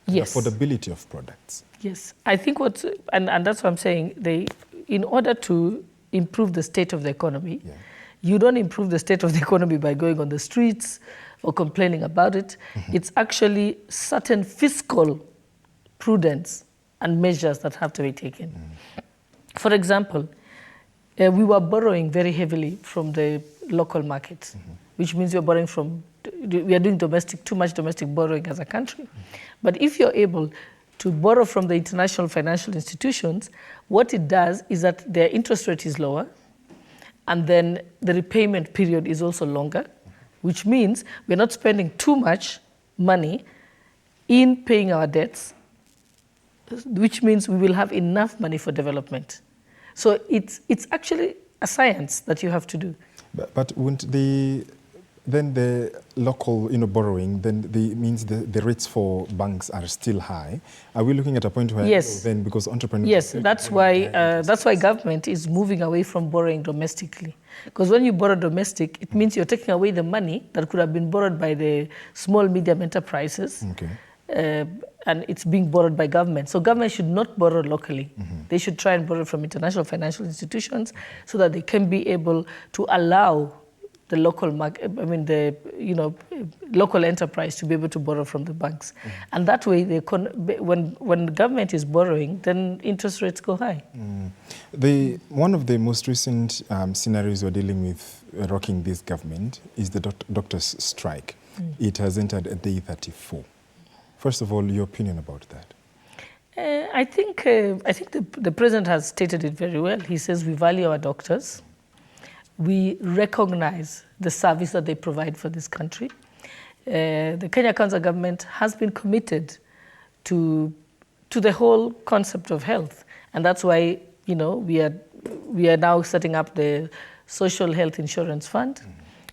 Yes. The affordability of products. Yes, I think and that's what I'm saying, in order to improve the state of the economy, you don't improve the state of the economy by going on the streets or complaining about it. It's actually certain fiscal prudence and measures that have to be taken. For example, we were borrowing very heavily from the local markets, which means we are borrowing we are doing too much domestic borrowing as a country. But if you're able to borrow from the international financial institutions, what it does is that their interest rate is lower, and then the repayment period is also longer, which means we're not spending too much money in paying our debts, which means we will have enough money for development. So it's actually a science that you have to do. But wouldn't then the local borrowing, then means the rates for banks are still high. Are we looking at a point where then, because entrepreneurs... Yes, that's why government is moving away from borrowing domestically. Because when you borrow domestic, it means you're taking away the money that could have been borrowed by the small, medium enterprises. And it's being borrowed by government. So government should not borrow locally. They should try and borrow from international financial institutions so that they can be able to allow the local market, local enterprise to be able to borrow from the banks. And that way, when government is borrowing, then interest rates go high. One of the most recent scenarios we're dealing with rocking this government is the doctors' strike. It has entered day 34. First of all, your opinion about that? I think the president has stated it very well. He says we value our doctors. We recognize the service that they provide for this country. The Kenya Council government has been committed to the whole concept of health, and that's why we are now setting up the Social Health Insurance Fund.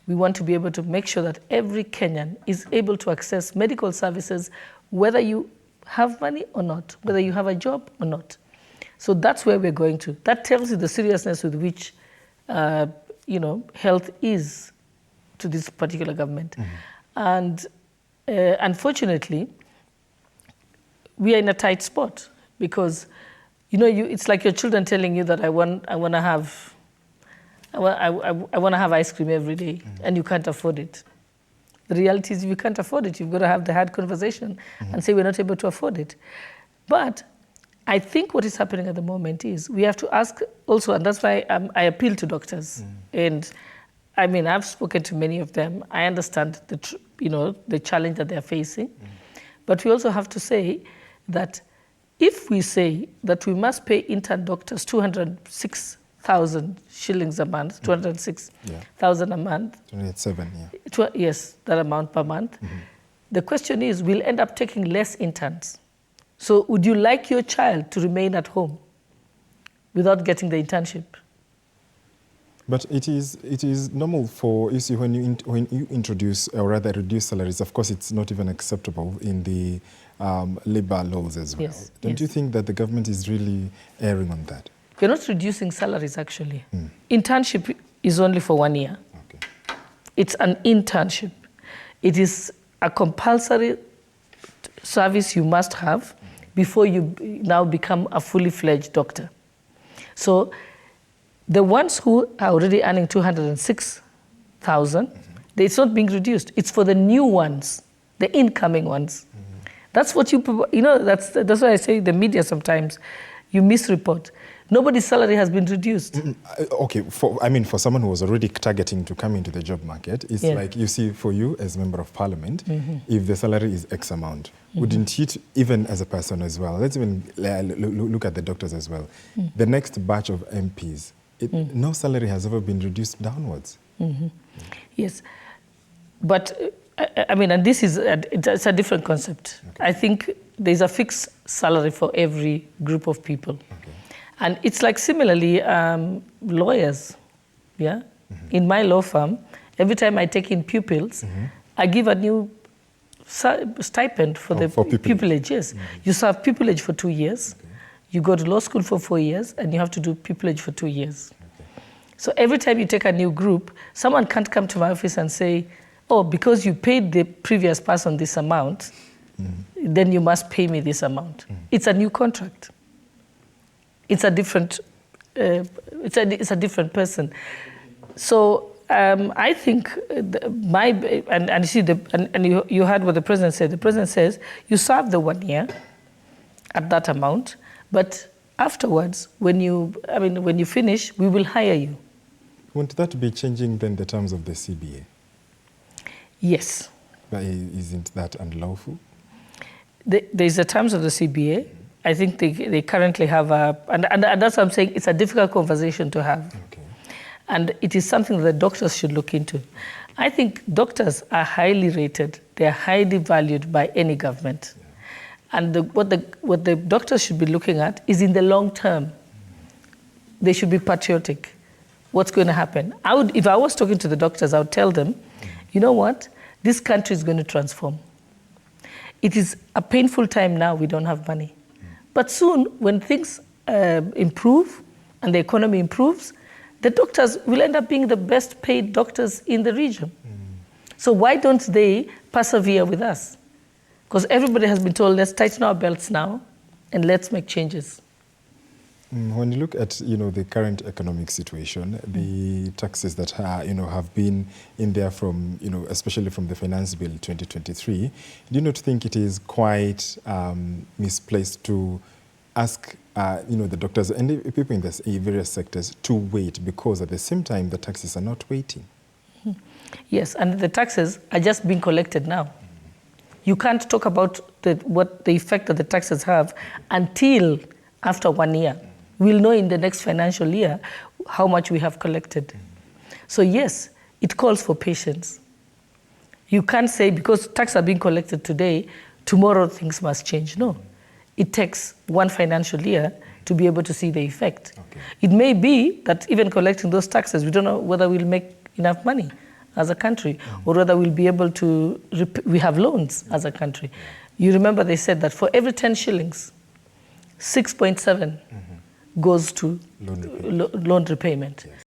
We want to be able to make sure that every Kenyan is able to access medical services, whether you have money or not, whether you have a job or not. So that's where we're going to. That tells you the seriousness with which health is to this particular government. And unfortunately, we are in a tight spot because, it's like your children telling you that I want to have ice cream every day, and you can't afford it. The reality is if you can't afford it, you've got to have the hard conversation and say we're not able to afford it. But I think what is happening at the moment is we have to ask also, and that's why I appeal to doctors. And I've spoken to many of them. I understand the challenge that they're facing. But we also have to say that if we say that we must pay intern doctors 206,000 shillings a month, 206,000 a month. 207, yes, that amount per month. The question is, we'll end up taking less interns. So would you like your child to remain at home without getting the internship? But it is normal for, you see, when you introduce or rather reduce salaries, of course it's not even acceptable in the labor laws as well. Don't you think that the government is really erring on that? We're not reducing salaries actually. Internship is only for 1 year. It's an internship. It is a compulsory service you must have before you now become a fully fledged doctor. So the ones who are already earning 206,000, it's not being reduced. It's for the new ones, the incoming ones. That's what that's why I say the media sometimes, you misreport. Nobody's salary has been reduced. Okay, for someone who was already targeting to come into the job market, it's like, you see, for you as member of parliament, if the salary is X amount, wouldn't it, even as a person as well, let's even look at the doctors as well, the next batch of MPs, no salary has ever been reduced downwards. Yes, but and this is it's a different concept. I think there's a fixed salary for every group of people. And it's like similarly lawyers, In my law firm, every time I take in pupils, I give a new stipend for the pupillage, yes. You serve pupillage for 2 years, you go to law school for 4 years, and you have to do pupillage for 2 years. So every time you take a new group, someone can't come to my office and say, oh, because you paid the previous person this amount, then you must pay me this amount. It's a new contract. It's a different, it's a different person. So I think and you see you heard what the president said. The president says you serve the 1 year at that amount, but afterwards, when you finish, we will hire you. Won't that be changing then the terms of the CBA? Yes. But isn't that unlawful? There's the terms of the CBA. I think they currently have and that's what I'm saying, it's a difficult conversation to have. Okay. And it is something that doctors should look into. I think doctors are highly rated. They are highly valued by any government. Yeah. And what the doctors should be looking at is in the long term. They should be patriotic. What's going to happen? If I was talking to the doctors, I would tell them, you know what? This country is going to transform. It is a painful time now, we don't have money. But soon, when things improve and the economy improves, the doctors will end up being the best paid doctors in the region. So why don't they persevere with us? Because everybody has been told, let's tighten our belts now and let's make changes. When you look at the current economic situation, the taxes that have been in there from especially from the Finance Bill 2023, do you not think it is quite misplaced to ask the doctors and the people in the various sectors to wait, because at the same time the taxes are not waiting? Yes, and the taxes are just being collected now. You can't talk about what the effect that the taxes have until after 1 year. We'll know in the next financial year how much we have collected. So yes, it calls for patience. You can't say because taxes are being collected today, tomorrow things must change. No, it takes 1 financial year to be able to see the effect. Okay. It may be that even collecting those taxes, we don't know whether we'll make enough money as a country, or whether we'll be able to, we have loans as a country. You remember they said that for every 10 shillings, 6.7 goes to loan repayment. Yes.